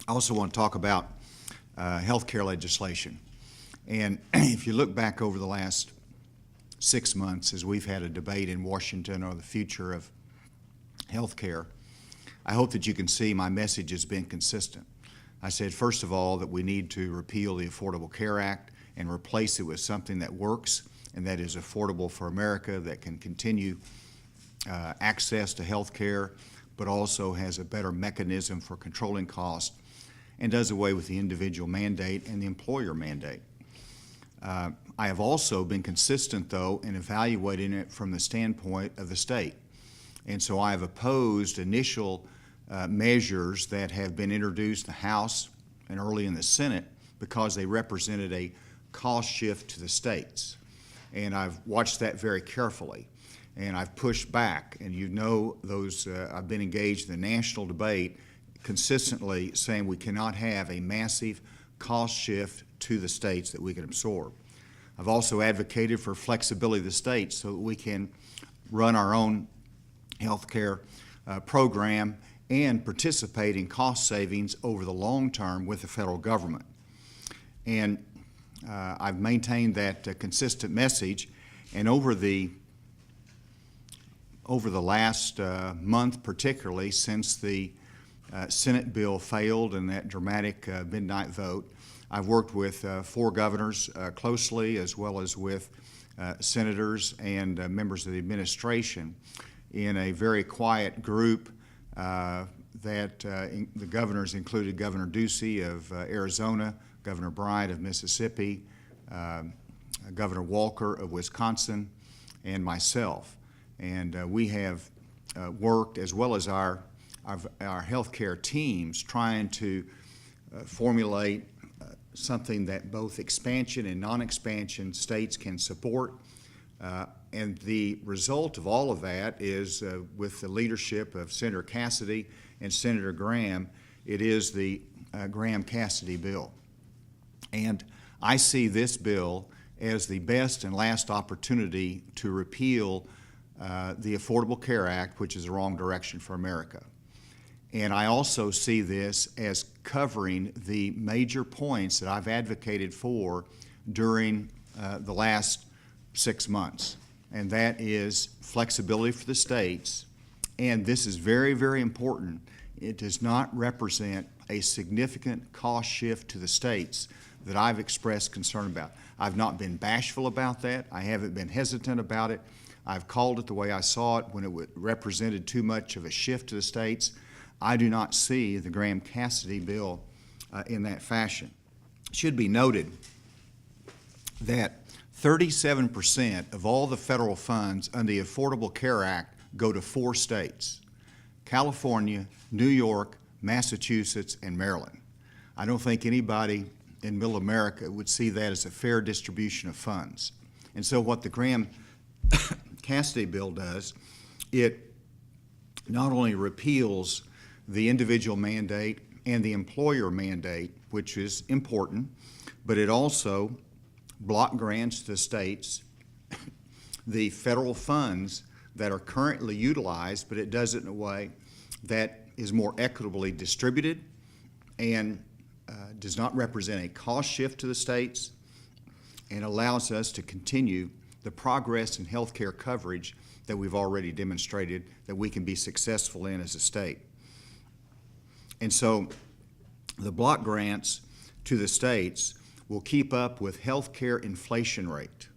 I also want to talk about health care legislation. And if you look back over the last 6 months as we've had a debate in Washington on the future of health care, I hope that you can see my message has been consistent. I said, first of all, that we need to repeal the Affordable Care Act and replace it with something that works and that is affordable for America, that can continue access to health care, but also has a better mechanism for controlling costs and does away with the individual mandate and the employer mandate. I have also been consistent, though, in evaluating it from the standpoint of the state. And so I have opposed initial measures that have been introduced in the House and early in the Senate because they represented a cost shift to the states. And I've watched that very carefully. And I've pushed back, and you know those, I've been engaged in the national debate consistently saying we cannot have a massive cost shift to the states that we can absorb. I've also advocated for flexibility of the states so that we can run our own health care program and participate in cost savings over the long term with the federal government. And I've maintained that consistent message, and over the last month, particularly since the Senate bill failed in that dramatic midnight vote, I've worked with 4 governors closely, as well as with senators and members of the administration in a very quiet group that the governors included Governor Ducey of Arizona, Governor Bryant of Mississippi, Governor Walker of Wisconsin, and myself. And we have worked, as well as our healthcare teams, trying to formulate something that both expansion and non-expansion states can support. And the result of all of that is, with the leadership of Senator Cassidy and Senator Graham, it is the Graham-Cassidy Bill. And I see this bill as the best and last opportunity to repeal the Affordable Care Act, which is the wrong direction for America. And I also see this as covering the major points that I've advocated for during the last 6 months. And that is flexibility for the states. And this is very, very important. It does not represent a significant cost shift to the states that I've expressed concern about. I've not been bashful about that. I haven't been hesitant about it. I've called it the way I saw it when it represented too much of a shift to the states. I do not see the Graham-Cassidy bill in that fashion. It should be noted that 37% of all the federal funds under the Affordable Care Act go to 4 states: California, New York, Massachusetts, and Maryland. I don't think anybody in middle America would see that as a fair distribution of funds. And so what the Graham-Cassidy bill does, it not only repeals the individual mandate and the employer mandate, which is important, but it also block grants to states the federal funds that are currently utilized, but it does it in a way that is more equitably distributed and does not represent a cost shift to the states, and allows us to continue the progress in health care coverage that we've already demonstrated that we can be successful in as a state. And so the block grants to the states will keep up with health care inflation rate,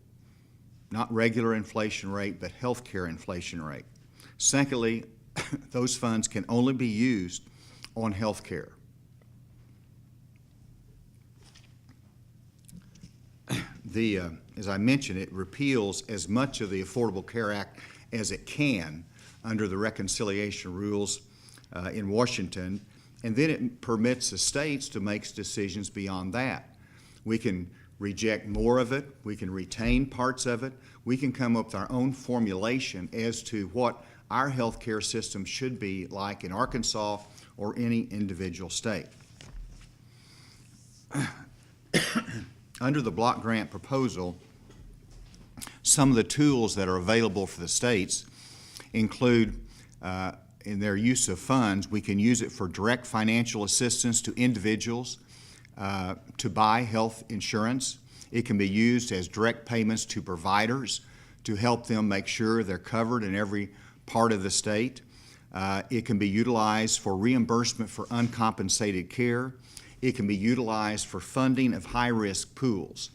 not regular inflation rate, but health care inflation rate. Secondly, those funds can only be used on health care. As I mentioned, it repeals as much of the Affordable Care Act as it can under the reconciliation rules in Washington, and then it permits the states to make decisions beyond that. We can reject more of it, we can retain parts of it, we can come up with our own formulation as to what our health care system should be like in Arkansas or any individual state. Under the block grant proposal, some of the tools that are available for the states include in their use of funds, we can use it for direct financial assistance to individuals to buy health insurance. It can be used as direct payments to providers to help them make sure they're covered in every part of the state. It can be utilized for reimbursement for uncompensated care. It can be utilized for funding of high-risk pools.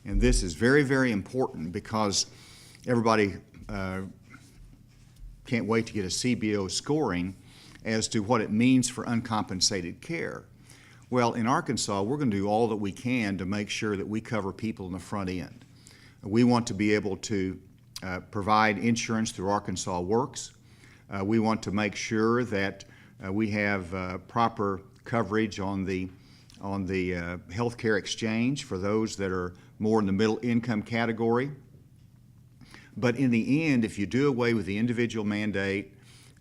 And this is very, very important because everybody can't wait to get a CBO scoring as to what it means for uncompensated care. Well, in Arkansas, we're going to do all that we can to make sure that we cover people in the front end. We want to be able to provide insurance through Arkansas Works. We want to make sure that we have proper coverage on the health care exchange for those that are more in the middle income category. But in the end, if you do away with the individual mandate,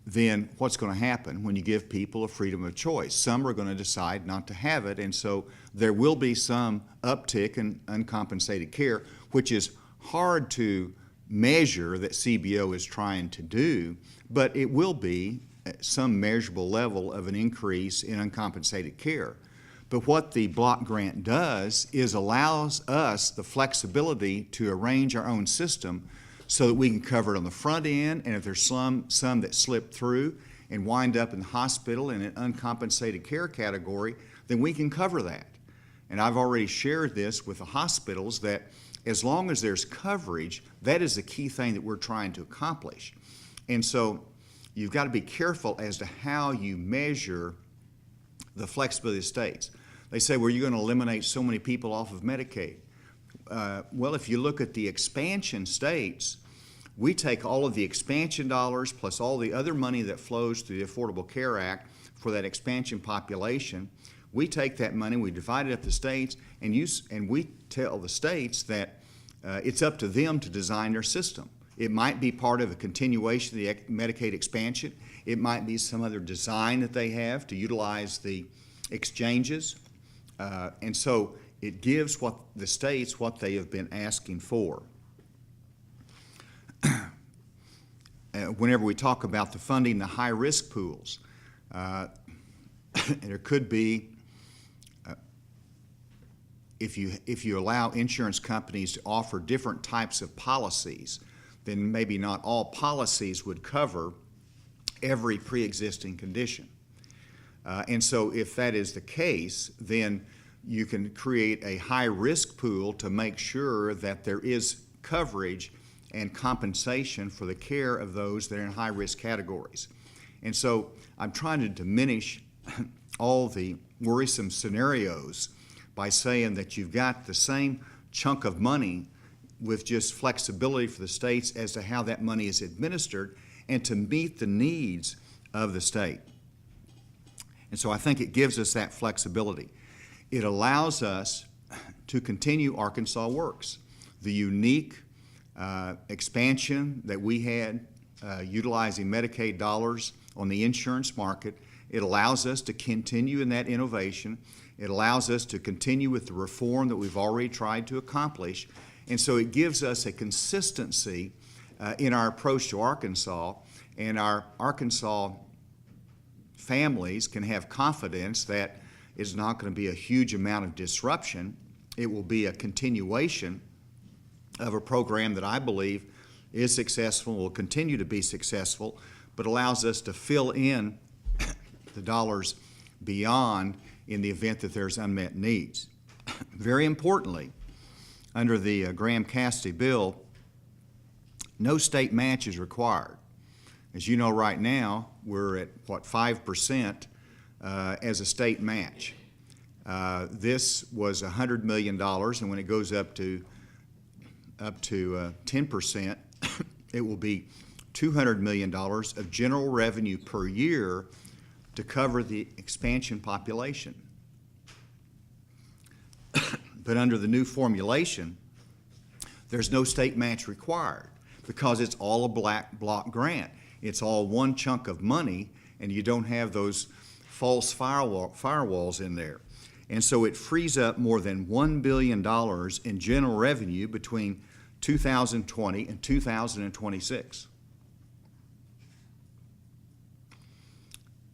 then what's going to happen when you give people a freedom of choice? Some are going to decide not to have it, and so there will be some uptick in uncompensated care, which is hard to measure that CBO is trying to do, but it will be some measurable level of an increase in uncompensated care. But what the block grant does is allows us the flexibility to arrange our own system so that we can cover it on the front end, and if there's some that slip through and wind up in the hospital in an uncompensated care category, then we can cover that. And I've already shared this with the hospitals that as long as there's coverage, that is the key thing that we're trying to accomplish. And so you've got to be careful as to how you measure the flexibility of states. They say, well, you're going to eliminate so many people off of Medicaid. Well, if you look at the expansion states, we take all of the expansion dollars plus all the other money that flows through the Affordable Care Act for that expansion population. We take that money, we divide it up the states, and we tell the states that it's up to them to design their system. It might be part of a continuation of the Medicaid expansion. It might be some other design that they have to utilize the exchanges. And so it gives the states what they have been asking for. Whenever we talk about the funding the high-risk pools, there could be, if you allow insurance companies to offer different types of policies, then maybe not all policies would cover every pre-existing condition. And so if that is the case, then you can create a high-risk pool to make sure that there is coverage and compensation for the care of those that are in high-risk categories. And so I'm trying to diminish all the worrisome scenarios by saying that you've got the same chunk of money with just flexibility for the states as to how that money is administered and to meet the needs of the state. And so I think it gives us that flexibility. It allows us to continue Arkansas Works, the unique expansion that we had utilizing Medicaid dollars on the insurance market. It allows us to continue in that innovation. It allows us to continue with the reform that we've already tried to accomplish. And so it gives us a consistency in our approach to Arkansas, and our Arkansas families can have confidence that it's not going to be a huge amount of disruption. It will be a continuation of a program that I believe is successful, will continue to be successful, but allows us to fill in the dollars beyond in the event that there's unmet needs. Very importantly, under the Graham-Cassidy Bill, no state match is required. As you know, right now, we're at, 5% as a state match. This was $100 million, and when it goes up to 10%, it will be $200 million of general revenue per year to cover the expansion population. But under the new formulation, there's no state match required because it's all a block grant. It's all one chunk of money, and you don't have those false firewalls in there. And so it frees up more than $1 billion in general revenue between 2020 and 2026.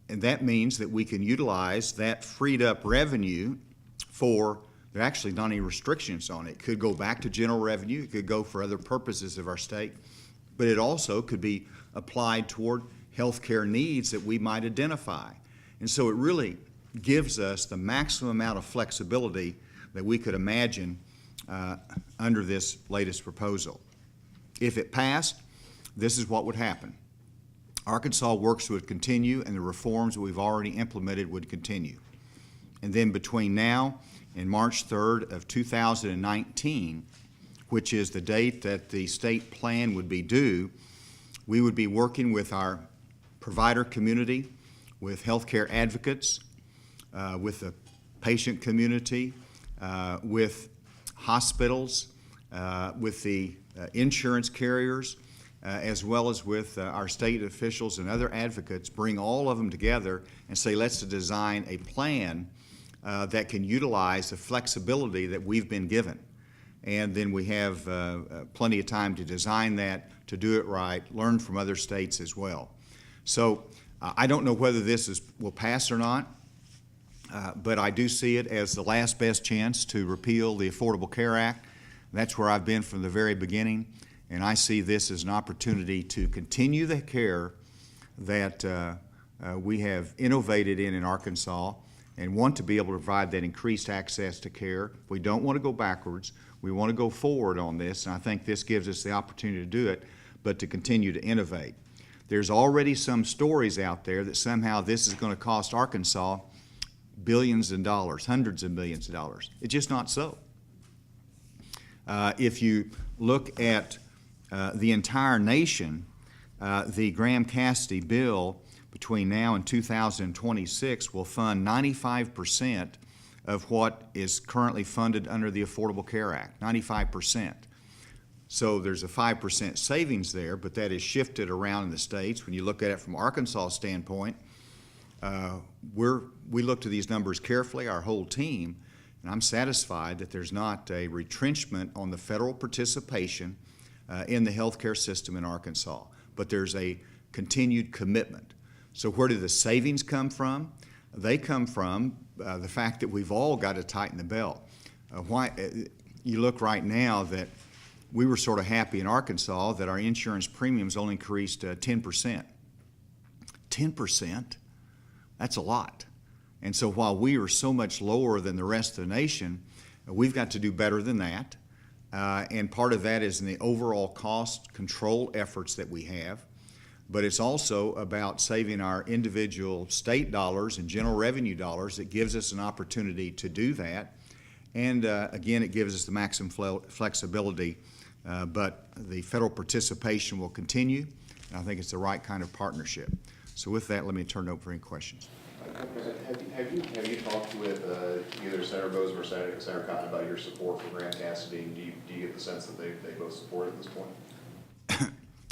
And that means that we can utilize that freed up revenue for, there are actually not any restrictions on it. It could go back to general revenue, it could go for other purposes of our state, but it also could be applied toward healthcare needs that we might identify. And so it really gives us the maximum amount of flexibility that we could imagine under this latest proposal. If it passed, this is what would happen. Arkansas Works would continue, and the reforms that we've already implemented would continue. And then between now and March 3rd of 2019, which is the date that the state plan would be due, we would be working with our provider community, with healthcare advocates, with the patient community, with hospitals, with the insurance carriers, as well as with our state officials and other advocates, bring all of them together and say, let's design a plan that can utilize the flexibility that we've been given. And then we have plenty of time to design that, to do it right, learn from other states as well. So I don't know whether this will pass or not, but I do see it as the last best chance to repeal the Affordable Care Act. That's where I've been from the very beginning, and I see this as an opportunity to continue the care that we have innovated in Arkansas and want to be able to provide that increased access to care. We don't want to go backwards. We want to go forward on this, and I think this gives us the opportunity to do it, but to continue to innovate. There's already some stories out there that somehow this is going to cost Arkansas billions of dollars, hundreds of millions of dollars. It's just not so. If you look at the entire nation, the Graham-Cassidy Bill between now and 2026 will fund 95% of what is currently funded under the Affordable Care Act, 95%. So there's a 5% savings there, but that is shifted around in the states. When you look at it from Arkansas' standpoint, we look to these numbers carefully, our whole team, and I'm satisfied that there's not a retrenchment on the federal participation in the healthcare system in Arkansas, but there's a continued commitment. So where do the savings come from? They come from the fact that we've all got to tighten the belt. You look right now that we were sort of happy in Arkansas that our insurance premiums only increased 10%. 10%? That's a lot. And so while we are so much lower than the rest of the nation, we've got to do better than that. And part of that is in the overall cost control efforts that we have. But it's also about saving our individual state dollars and general revenue dollars that gives us an opportunity to do that. And again, it gives us the maximum flexibility, but the federal participation will continue, and I think it's the right kind of partnership. So with that, let me turn it over for any questions. Have you talked with either Senator Bozeman or Senator Cotton about your support for Graham-Cassidy? Do you get the sense that they both support it at this point?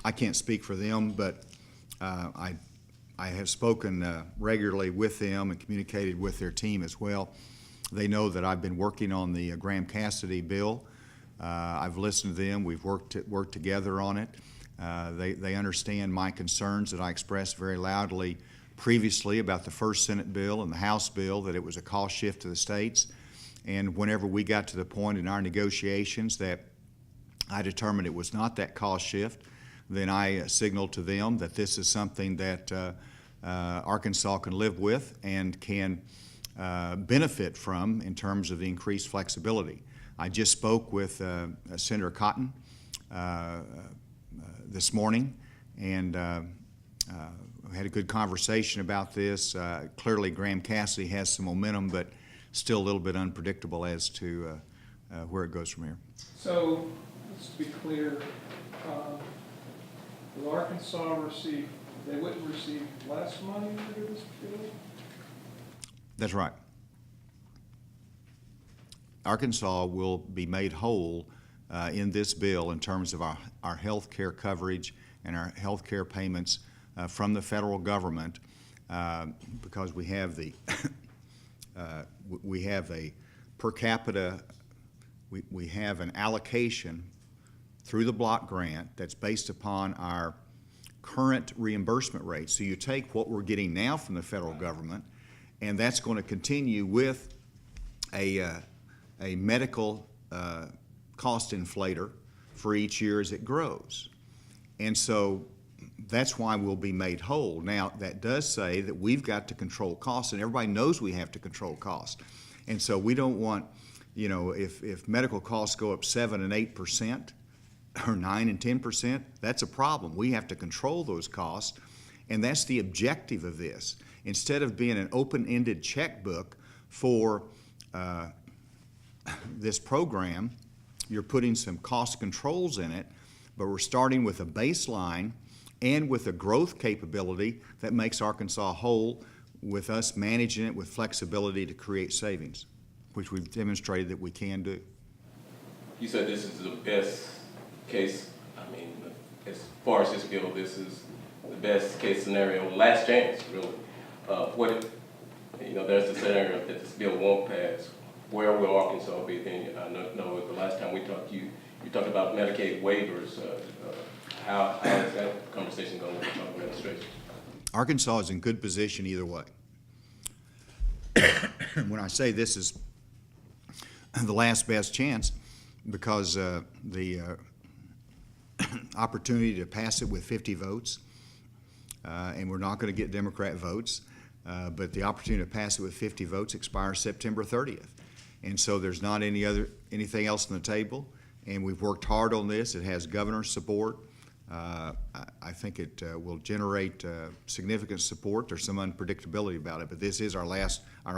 I can't speak for them, but I have spoken regularly with them and communicated with their team as well. They know that I've been working on the Graham-Cassidy bill. I've listened to them. We've worked together on it. They understand my concerns that I expressed very loudly previously about the first Senate bill and the House bill, that it was a cost shift to the states. And whenever we got to the point in our negotiations that I determined it was not that cost shift, then I signaled to them that this is something that Arkansas can live with and can benefit from in terms of the increased flexibility. I just spoke with Senator Cotton this morning, and had a good conversation about this. Clearly, Graham-Cassidy has some momentum, but still a little bit unpredictable as to where it goes from here. So, just to be clear, will Arkansas receive, they wouldn't receive less money under this bill? That's right. Arkansas will be made whole in this bill in terms of our health care coverage and our health care payments from the federal government because we have the we have a per capita, we have an allocation through the block grant that's based upon our current reimbursement rates. So you take what we're getting now from the federal government, and that's going to continue with a medical cost inflator for each year as it grows. And so that's why we'll be made whole. Now, that does say that we've got to control costs, and everybody knows we have to control costs. And so we don't want, you know, if medical costs go up 7 and 8% or 9 and 10%, that's a problem. We have to control those costs, and that's the objective of this. Instead of being an open-ended checkbook for this program, you're putting some cost controls in it, but we're starting with a baseline and with a growth capability that makes Arkansas whole, with us managing it with flexibility to create savings, which we've demonstrated that we can do. You said this is the best case. I mean, as far as this bill, this is the best case scenario, last chance, really. What if, you know, there's the scenario that this bill won't pass? Where will Arkansas be then? I know the last time we talked, you talked about Medicaid waivers. How is that conversation going with the Trump administration? Arkansas is in good position either way. When I say this is the last best chance, because the opportunity to pass it with 50 votes, and we're not going to get Democrat votes, but the opportunity to pass it with 50 votes expires September 30th. And so there's not anything else on the table, and we've worked hard on this. It has governor's support. I think it will generate significant support. There's some unpredictability about it, but this is our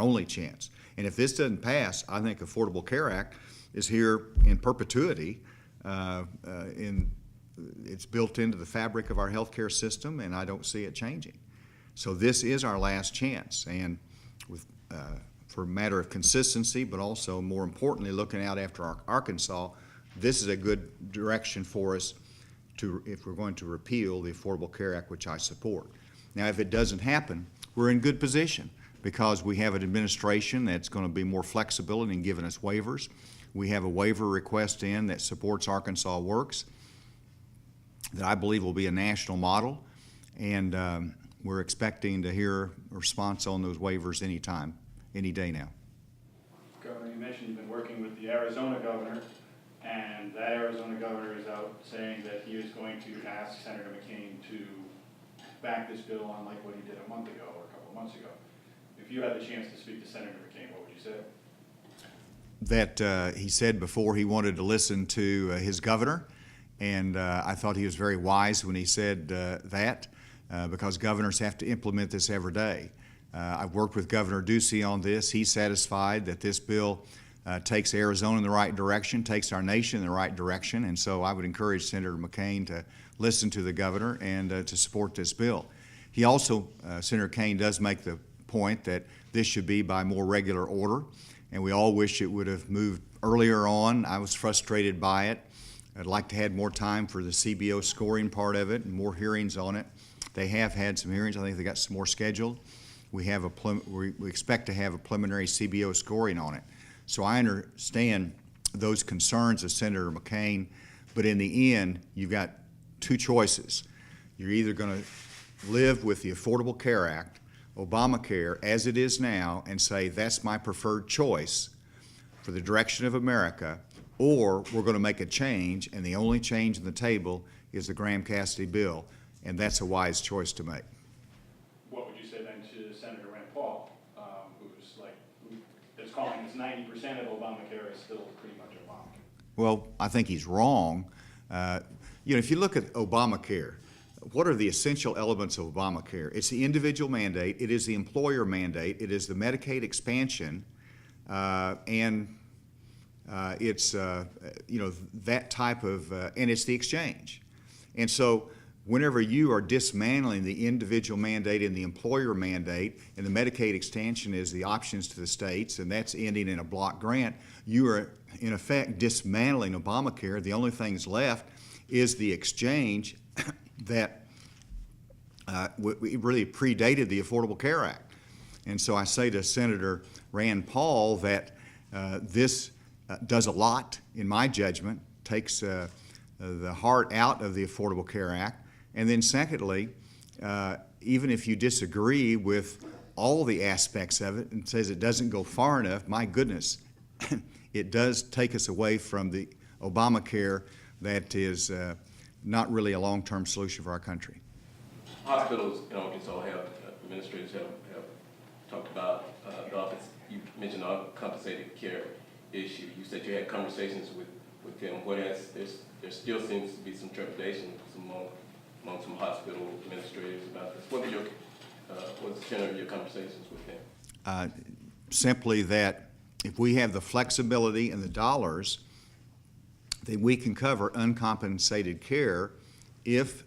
only chance. And if this doesn't pass, I think Affordable Care Act is here in perpetuity. It's built into the fabric of our healthcare system, and I don't see it changing. So this is our last chance, and for a matter of consistency, but also more importantly, looking out after Arkansas, this is a good direction for us if we're going to repeal the Affordable Care Act, which I support. Now, if it doesn't happen, we're in good position because we have an administration that's going to be more flexible in giving us waivers. We have a waiver request in that supports Arkansas Works that I believe will be a national model, and we're expecting to hear a response on those waivers anytime, any day now. Governor, you mentioned you've been working with the Arizona governor, and that Arizona governor is out saying that he is going to ask Senator McCain to back this bill, unlike what he did a month ago or a couple of months ago. If you had the chance to speak to Senator McCain, what would you say? That he said before he wanted to listen to his governor, and I thought he was very wise when he said that, because governors have to implement this every day. I've worked with Governor Ducey on this. He's satisfied that this bill takes Arizona in the right direction, takes our nation in the right direction, and so I would encourage Senator McCain to listen to the governor and to support this bill. He also, Senator Kane does make the point that this should be by more regular order, and we all wish it would have moved earlier on. I was frustrated by it. I'd like to have more time for the CBO scoring part of it and more hearings on it. They have had some hearings. I think they got some more scheduled. We expect to have a preliminary CBO scoring on it. So I understand those concerns of Senator McCain, but in the end, you've got two choices. You're either going to live with the Affordable Care Act, Obamacare, as it is now, and say that's my preferred choice for the direction of America, or we're going to make a change, and the only change on the table is the Graham-Cassidy Bill, and that's a wise choice to make. What would you say then to Senator Rand Paul, who's calling this 90% of Obamacare is still pretty much Obamacare? Well, I think he's wrong. If you look at Obamacare, what are the essential elements of Obamacare? It's the individual mandate, it is the employer mandate, it is the Medicaid expansion, and it's that type of, and it's the exchange. And so whenever you are dismantling the individual mandate and the employer mandate, and the Medicaid extension is the options to the states, and that's ending in a block grant, you are in effect dismantling Obamacare. The only things left is the exchange that really predated the Affordable Care Act. And so I say to Senator Rand Paul that this does a lot, in my judgment, takes the heart out of the Affordable Care Act, And then secondly, even if you disagree with all the aspects of it and says it doesn't go far enough, my goodness, it does take us away from the Obamacare that is not really a long-term solution for our country. Hospitals in Arkansas have, administrators have talked about the office, you mentioned the uncompensated care issue. You said you had conversations with them. There still seems to be some trepidation among some hospital administrators about this. What was the tenor of your conversations with them? Simply that if we have the flexibility and the dollars, then we can cover uncompensated care if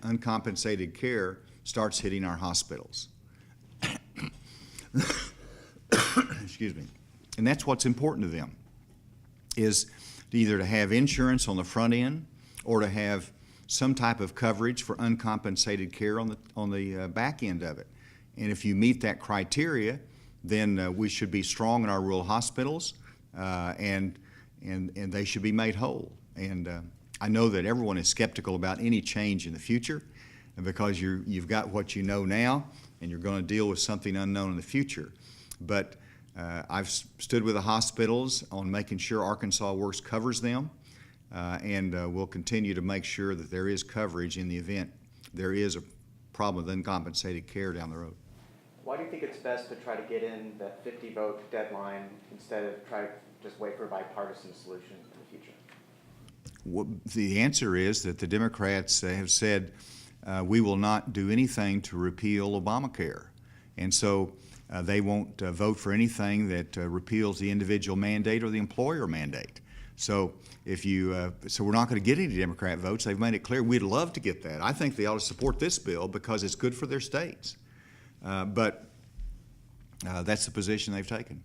uncompensated care starts hitting our hospitals. Excuse me. And that's what's important to them, is either to have insurance on the front end or to have some type of coverage for uncompensated care on the back end of it. And if you meet that criteria, then we should be strong in our rural hospitals, and they should be made whole. And I know that everyone is skeptical about any change in the future, because you've got what you know now, and you're going to deal with something unknown in the future. But I've stood with the hospitals on making sure Arkansas Works covers them, and we'll continue to make sure that there is coverage in the event there is a problem with uncompensated care down the road. Why do you think it's best to try to get in that 50-vote deadline instead of try to just wait for a bipartisan solution in the future? The answer is that the Democrats have said we will not do anything to repeal Obamacare. And so they won't vote for anything that repeals the individual mandate or the employer mandate. So so we're not going to get any Democrat votes. They've made it clear we'd love to get that. I think they ought to support this bill because it's good for their states. But that's the position they've taken.